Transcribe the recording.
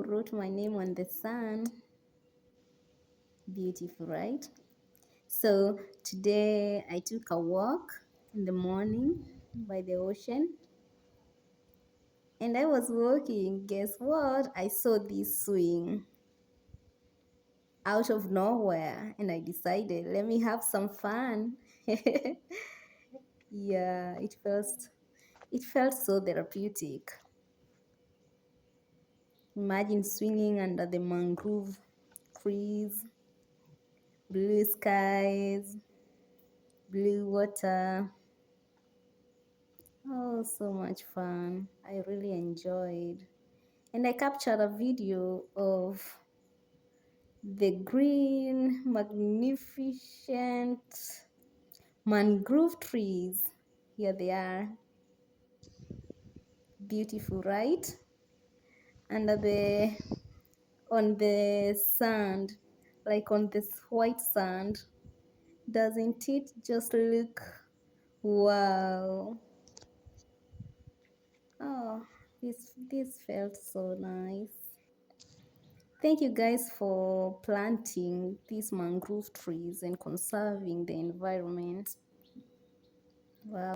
wrote my name on the sun. Beautiful, right? So today I took a walk in the morning by the ocean, and I was walking. Guess what? I saw this swing out of nowhere, and I decided, let me have some fun. Yeah, it felt so therapeutic. Imagine swinging under the mangrove trees, blue skies, blue water. Oh, so much fun. I really enjoyed. And I captured a video of the green, magnificent mangrove trees. Here they are. Beautiful, right? Under the on the sand, like on this white sand. Doesn't it just look wow? Oh, this felt so nice. Thank you guys for planting these mangrove trees and conserving the environment. Wow.